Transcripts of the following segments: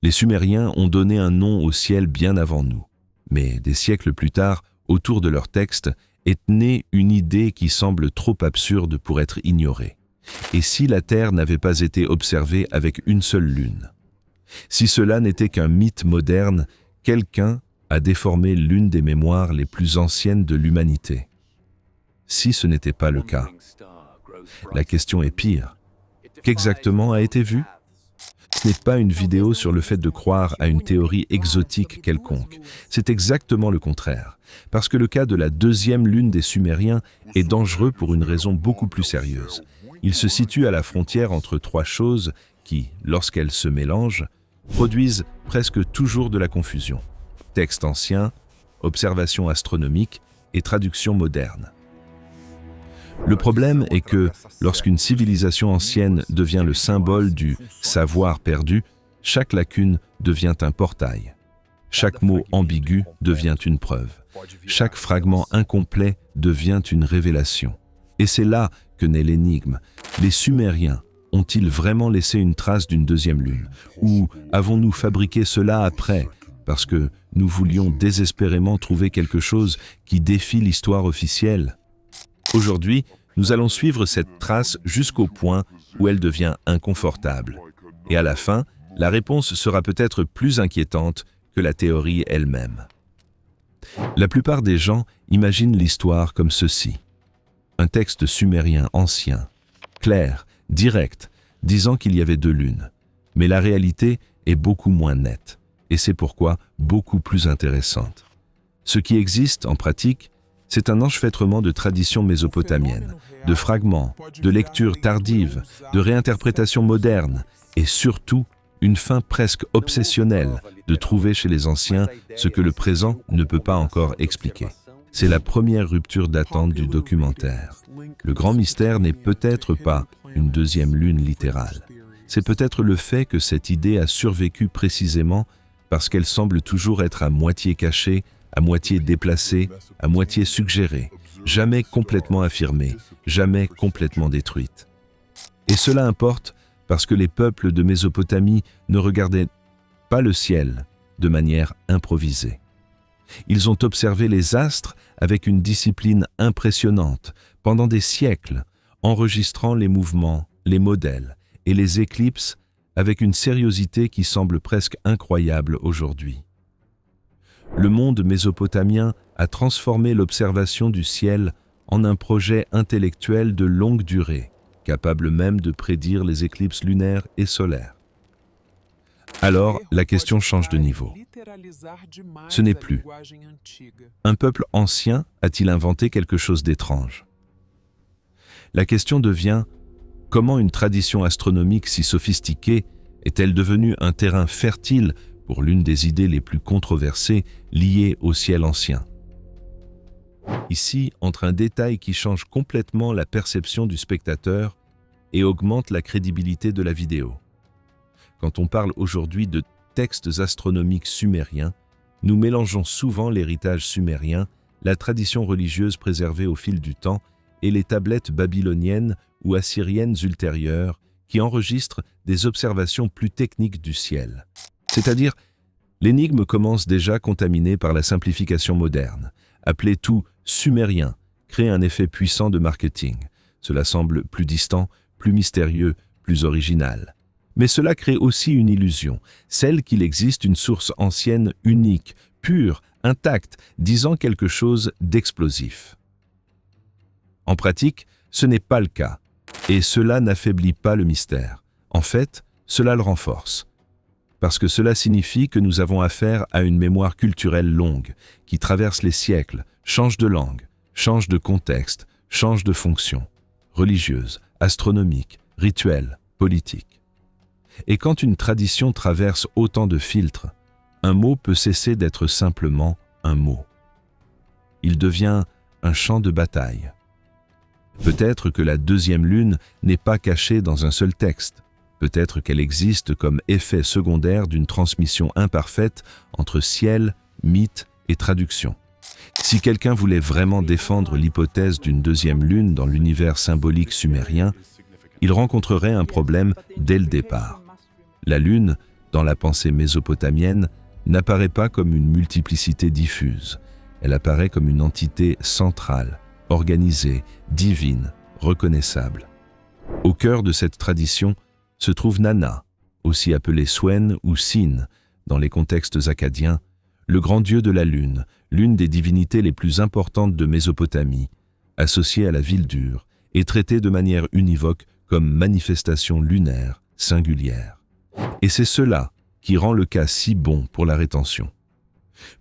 Les Sumériens ont donné un nom au ciel bien avant nous. Mais des siècles plus tard, autour de leur texte, est née une idée qui semble trop absurde pour être ignorée. Et si la Terre n'avait pas été observée avec une seule lune? Si cela n'était qu'un mythe moderne, quelqu'un a déformé l'une des mémoires les plus anciennes de l'humanité. Si ce n'était pas le cas, la question est pire. Qu'exactement a été vu? Ce n'est pas une vidéo sur le fait de croire à une théorie exotique quelconque. C'est exactement le contraire. Parce que le cas de la deuxième lune des Sumériens est dangereux pour une raison beaucoup plus sérieuse. Il se situe à la frontière entre trois choses qui, lorsqu'elles se mélangent, produisent presque toujours de la confusion. Texte ancien, observation astronomique et traduction moderne. Le problème est que, lorsqu'une civilisation ancienne devient le symbole du savoir perdu, chaque lacune devient un portail. Chaque mot ambigu devient une preuve. Chaque fragment incomplet devient une révélation. Et c'est là que naît l'énigme. Les Sumériens ont-ils vraiment laissé une trace d'une deuxième lune? Ou avons-nous fabriqué cela après, parce que nous voulions désespérément trouver quelque chose qui défie l'histoire officielle? Aujourd'hui, nous allons suivre cette trace jusqu'au point où elle devient inconfortable. Et à la fin, la réponse sera peut-être plus inquiétante que la théorie elle-même. La plupart des gens imaginent l'histoire comme ceci. Un texte sumérien ancien, clair, direct, disant qu'il y avait deux lunes. Mais la réalité est beaucoup moins nette, et c'est pourquoi beaucoup plus intéressante. Ce qui existe en pratique, c'est un enchevêtrement de traditions mésopotamiennes, de fragments, de lectures tardives, de réinterprétations modernes, et surtout une fin presque obsessionnelle de trouver chez les anciens ce que le présent ne peut pas encore expliquer. C'est la première rupture d'attente du documentaire. Le grand mystère n'est peut-être pas une deuxième lune littérale. C'est peut-être le fait que cette idée a survécu précisément parce qu'elle semble toujours être à moitié cachée, à moitié déplacée, à moitié suggérée, jamais complètement affirmée, jamais complètement détruite. Et cela importe parce que les peuples de Mésopotamie ne regardaient pas le ciel de manière improvisée. Ils ont observé les astres avec une discipline impressionnante pendant des siècles, enregistrant les mouvements, les modèles et les éclipses avec une sériosité qui semble presque incroyable aujourd'hui. Le monde mésopotamien a transformé l'observation du ciel en un projet intellectuel de longue durée, capable même de prédire les éclipses lunaires et solaires. Alors, la question change de niveau. Ce n'est plus. Un peuple ancien a-t-il inventé quelque chose d'étrange? La question devient, comment une tradition astronomique si sophistiquée est-elle devenue un terrain fertile pour l'une des idées les plus controversées liées au ciel ancien? Ici, entre un détail qui change complètement la perception du spectateur et augmente la crédibilité de la vidéo. Quand on parle aujourd'hui de textes astronomiques sumériens, nous mélangeons souvent l'héritage sumérien, la tradition religieuse préservée au fil du temps et les tablettes babyloniennes ou assyriennes ultérieures qui enregistrent des observations plus techniques du ciel. C'est-à-dire, l'énigme commence déjà contaminée par la simplification moderne. Appeler tout sumérien crée un effet puissant de marketing. Cela semble plus distant, plus mystérieux, plus original. Mais cela crée aussi une illusion, celle qu'il existe une source ancienne unique, pure, intacte, disant quelque chose d'explosif. En pratique, ce n'est pas le cas, et cela n'affaiblit pas le mystère. En fait, cela le renforce. Parce que cela signifie que nous avons affaire à une mémoire culturelle longue, qui traverse les siècles, change de langue, change de contexte, change de fonction, religieuse, astronomique, rituelle, politique. Et quand une tradition traverse autant de filtres, un mot peut cesser d'être simplement un mot. Il devient un champ de bataille. Peut-être que la deuxième lune n'est pas cachée dans un seul texte. Peut-être qu'elle existe comme effet secondaire d'une transmission imparfaite entre ciel, mythe et traduction. Si quelqu'un voulait vraiment défendre l'hypothèse d'une deuxième lune dans l'univers symbolique sumérien, il rencontrerait un problème dès le départ. La lune dans la pensée mésopotamienne, n'apparaît pas comme une multiplicité diffuse. Elle apparaît comme une entité centrale, organisée, divine, reconnaissable. Au cœur de cette tradition se trouve Nana, aussi appelé Swen ou Sin dans les contextes akkadiens, le grand dieu de la lune, l'une des divinités les plus importantes de Mésopotamie, associée à la ville dure et traitée de manière univoque comme manifestation lunaire singulière. Et c'est cela qui rend le cas si bon pour la rétention.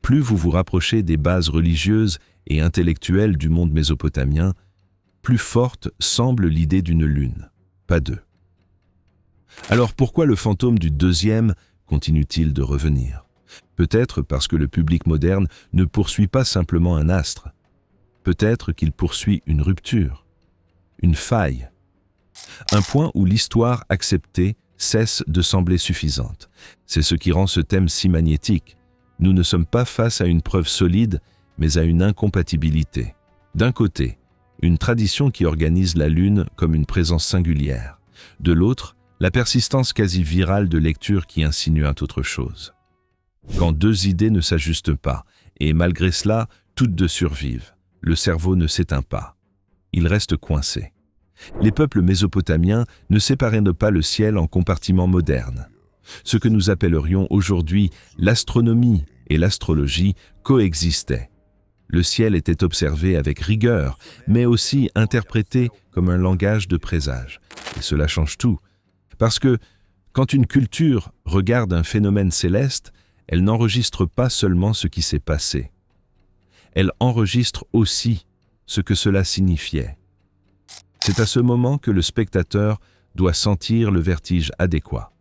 Plus vous vous rapprochez des bases religieuses et intellectuelles du monde mésopotamien, plus forte semble l'idée d'une lune, pas deux. Alors pourquoi le fantôme du deuxième continue-t-il de revenir? Peut-être parce que le public moderne ne poursuit pas simplement un astre. Peut-être qu'il poursuit une rupture, une faille, un point où l'histoire acceptée cesse de sembler suffisante. C'est ce qui rend ce thème si magnétique. Nous ne sommes pas face à une preuve solide, mais à une incompatibilité. D'un côté, une tradition qui organise la Lune comme une présence singulière. De l'autre, la persistance quasi virale de lectures qui insinuent autre chose. Quand deux idées ne s'ajustent pas, et malgré cela, toutes deux survivent, le cerveau ne s'éteint pas. Il reste coincé. Les peuples mésopotamiens ne séparaient pas le ciel en compartiments modernes. Ce que nous appellerions aujourd'hui l'astronomie et l'astrologie coexistaient. Le ciel était observé avec rigueur, mais aussi interprété comme un langage de présage. Et cela change tout. Parce que, quand une culture regarde un phénomène céleste, elle n'enregistre pas seulement ce qui s'est passé. Elle enregistre aussi ce que cela signifiait. C'est à ce moment que le spectateur doit sentir le vertige adéquat.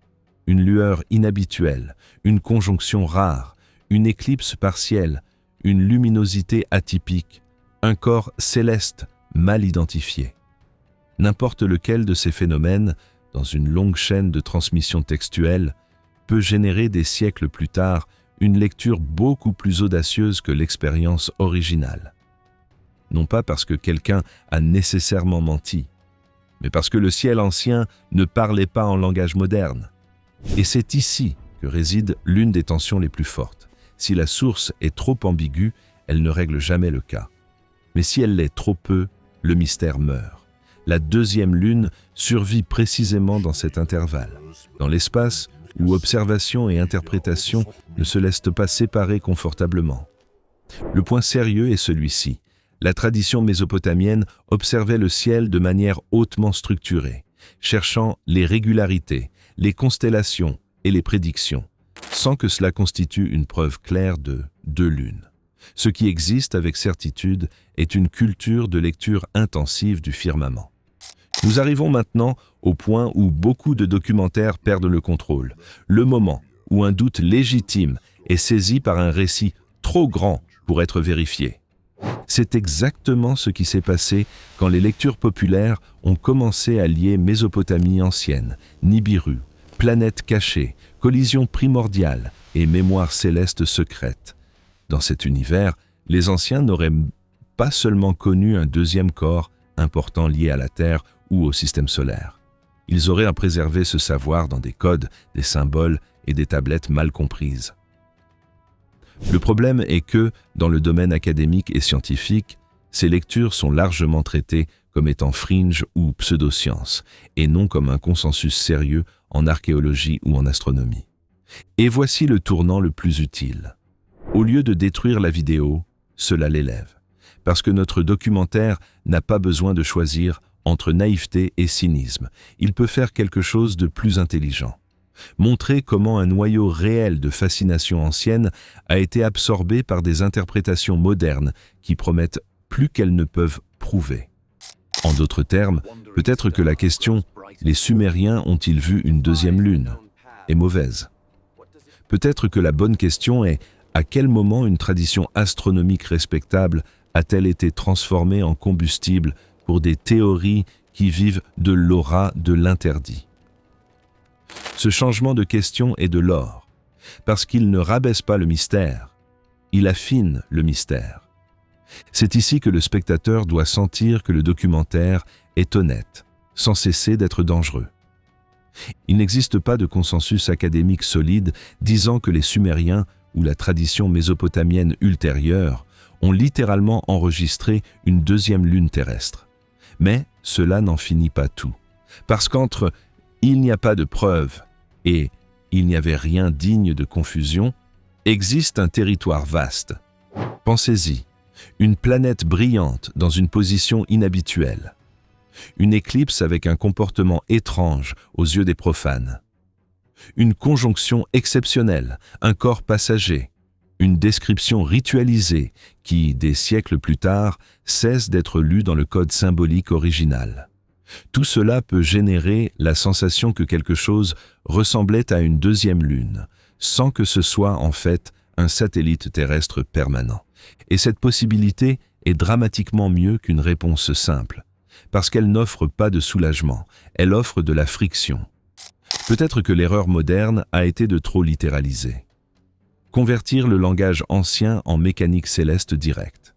Une lueur inhabituelle, une conjonction rare, une éclipse partielle, une luminosité atypique, un corps céleste mal identifié. N'importe lequel de ces phénomènes, dans une longue chaîne de transmission textuelle, peut générer des siècles plus tard une lecture beaucoup plus audacieuse que l'expérience originale. Non pas parce que quelqu'un a nécessairement menti, mais parce que le ciel ancien ne parlait pas en langage moderne. Et c'est ici que réside l'une des tensions les plus fortes. Si la source est trop ambiguë, elle ne règle jamais le cas. Mais si elle l'est trop peu, le mystère meurt. La deuxième lune survit précisément dans cet intervalle, dans l'espace où observation et interprétation ne se laissent pas séparer confortablement. Le point sérieux est celui-ci. La tradition mésopotamienne observait le ciel de manière hautement structurée, cherchant les régularités, les constellations et les prédictions, sans que cela constitue une preuve claire de deux lunes. Ce qui existe avec certitude est une culture de lecture intensive du firmament. Nous arrivons maintenant au point où beaucoup de documentaires perdent le contrôle, le moment où un doute légitime est saisi par un récit trop grand pour être vérifié. C'est exactement ce qui s'est passé quand les lectures populaires ont commencé à lier Mésopotamie ancienne, Nibiru, planète cachée, collision primordiale et mémoire céleste secrète. Dans cet univers, les anciens n'auraient pas seulement connu un deuxième corps important lié à la Terre ou au système solaire. Ils auraient à préserver ce savoir dans des codes, des symboles et des tablettes mal comprises. Le problème est que, dans le domaine académique et scientifique, ces lectures sont largement traitées comme étant fringe ou pseudosciences, et non comme un consensus sérieux en archéologie ou en astronomie. Et voici le tournant le plus utile. Au lieu de détruire la vidéo, cela l'élève. Parce que notre documentaire n'a pas besoin de choisir entre naïveté et cynisme. Il peut faire quelque chose de plus intelligent. Montrer comment un noyau réel de fascination ancienne a été absorbé par des interprétations modernes qui promettent plus qu'elles ne peuvent prouver. En d'autres termes, peut-être que la question « les Sumériens ont-ils vu une deuxième lune ?» est mauvaise. Peut-être que la bonne question est « à quel moment une tradition astronomique respectable a-t-elle été transformée en combustible pour des théories qui vivent de l'aura de l'interdit ?» Ce changement de question est de l'or, parce qu'il ne rabaisse pas le mystère, il affine le mystère. C'est ici que le spectateur doit sentir que le documentaire est honnête, sans cesser d'être dangereux. Il n'existe pas de consensus académique solide disant que les Sumériens ou la tradition mésopotamienne ultérieure ont littéralement enregistré une deuxième lune terrestre. Mais cela n'en finit pas tout. Parce qu'entre « il n'y a pas de preuves » et « il n'y avait rien digne de confusion », existe un territoire vaste. Pensez-y, une planète brillante dans une position inhabituelle. Une éclipse avec un comportement étrange aux yeux des profanes. Une conjonction exceptionnelle, un corps passager. Une description ritualisée qui, des siècles plus tard, cesse d'être lue dans le code symbolique original. Tout cela peut générer la sensation que quelque chose ressemblait à une deuxième lune, sans que ce soit en fait un satellite terrestre permanent. Et cette possibilité est dramatiquement mieux qu'une réponse simple, parce qu'elle n'offre pas de soulagement, elle offre de la friction. Peut-être que l'erreur moderne a été de trop littéraliser. Convertir le langage ancien en mécanique céleste directe.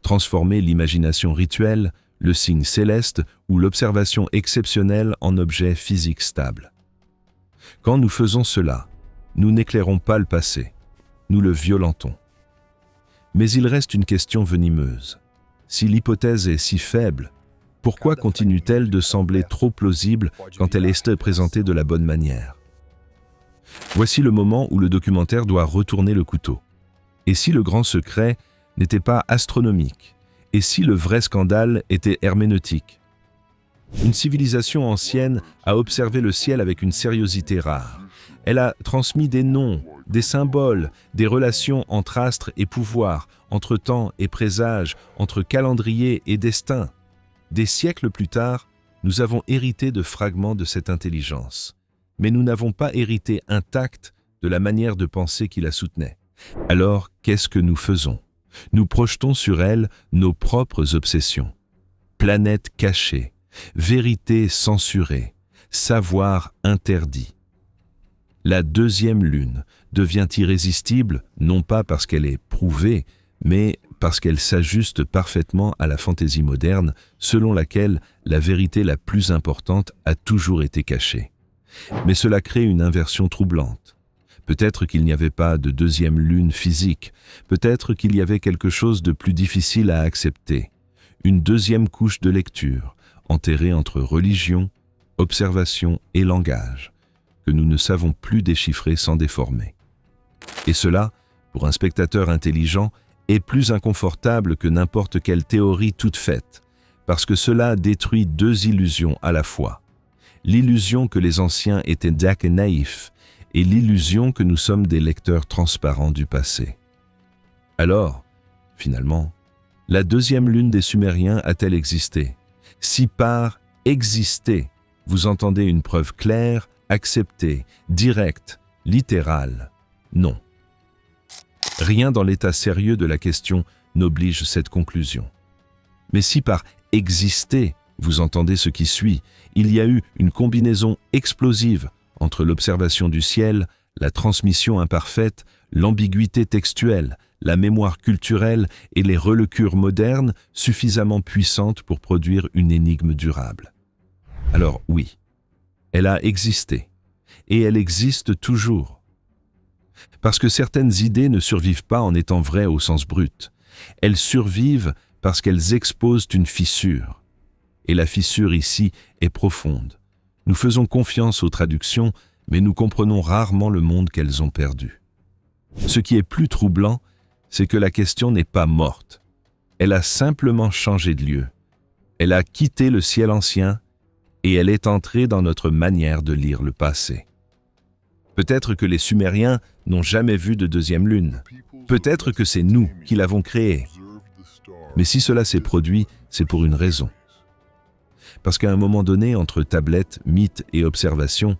Transformer l'imagination rituelle, le signe céleste ou l'observation exceptionnelle en objet physique stable. Quand nous faisons cela, nous n'éclairons pas le passé, nous le violentons. Mais il reste une question venimeuse. Si l'hypothèse est si faible, pourquoi continue-t-elle de sembler trop plausible quand elle est présentée de la bonne manière? Voici le moment où le documentaire doit retourner le couteau. Et si le grand secret n'était pas astronomique? Et si le vrai scandale était herméneutique? Une civilisation ancienne a observé le ciel avec une sériosité rare. Elle a transmis des noms, des symboles, des relations entre astres et pouvoir, entre temps et présage, entre calendrier et destin. Des siècles plus tard, nous avons hérité de fragments de cette intelligence. Mais nous n'avons pas hérité intact de la manière de penser qui la soutenait. Alors, qu'est-ce que nous faisons? Nous projetons sur elle nos propres obsessions. Planète cachée, vérité censurée, savoir interdit. La deuxième lune devient irrésistible, non pas parce qu'elle est prouvée, mais parce qu'elle s'ajuste parfaitement à la fantaisie moderne, selon laquelle la vérité la plus importante a toujours été cachée. Mais cela crée une inversion troublante. Peut-être qu'il n'y avait pas de deuxième lune physique, peut-être qu'il y avait quelque chose de plus difficile à accepter, une deuxième couche de lecture, enterrée entre religion, observation et langage, que nous ne savons plus déchiffrer sans déformer. Et cela, pour un spectateur intelligent, est plus inconfortable que n'importe quelle théorie toute faite, parce que cela détruit deux illusions à la fois. L'illusion que les anciens étaient dacs et naïfs, et l'illusion que nous sommes des lecteurs transparents du passé. Alors, finalement, la deuxième lune des Sumériens a-t-elle existé? Si par « exister », vous entendez une preuve claire, acceptée, directe, littérale, non. Rien dans l'état sérieux de la question n'oblige cette conclusion. Mais si par « exister », vous entendez ce qui suit, il y a eu une combinaison explosive entre l'observation du ciel, la transmission imparfaite, l'ambiguïté textuelle, la mémoire culturelle et les relecures modernes suffisamment puissantes pour produire une énigme durable. Alors oui, elle a existé, et elle existe toujours. Parce que certaines idées ne survivent pas en étant vraies au sens brut. Elles survivent parce qu'elles exposent une fissure. Et la fissure ici est profonde. Nous faisons confiance aux traductions, mais nous comprenons rarement le monde qu'elles ont perdu. Ce qui est plus troublant, c'est que la question n'est pas morte. Elle a simplement changé de lieu. Elle a quitté le ciel ancien et elle est entrée dans notre manière de lire le passé. Peut-être que les Sumériens n'ont jamais vu de deuxième lune. Peut-être que c'est nous qui l'avons créée. Mais si cela s'est produit, c'est pour une raison. Parce qu'à un moment donné, entre tablette, mythe et observation,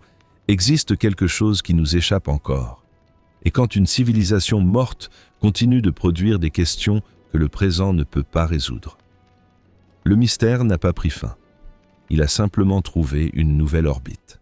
existe quelque chose qui nous échappe encore. Et quand une civilisation morte continue de produire des questions que le présent ne peut pas résoudre. Le mystère n'a pas pris fin. Il a simplement trouvé une nouvelle orbite.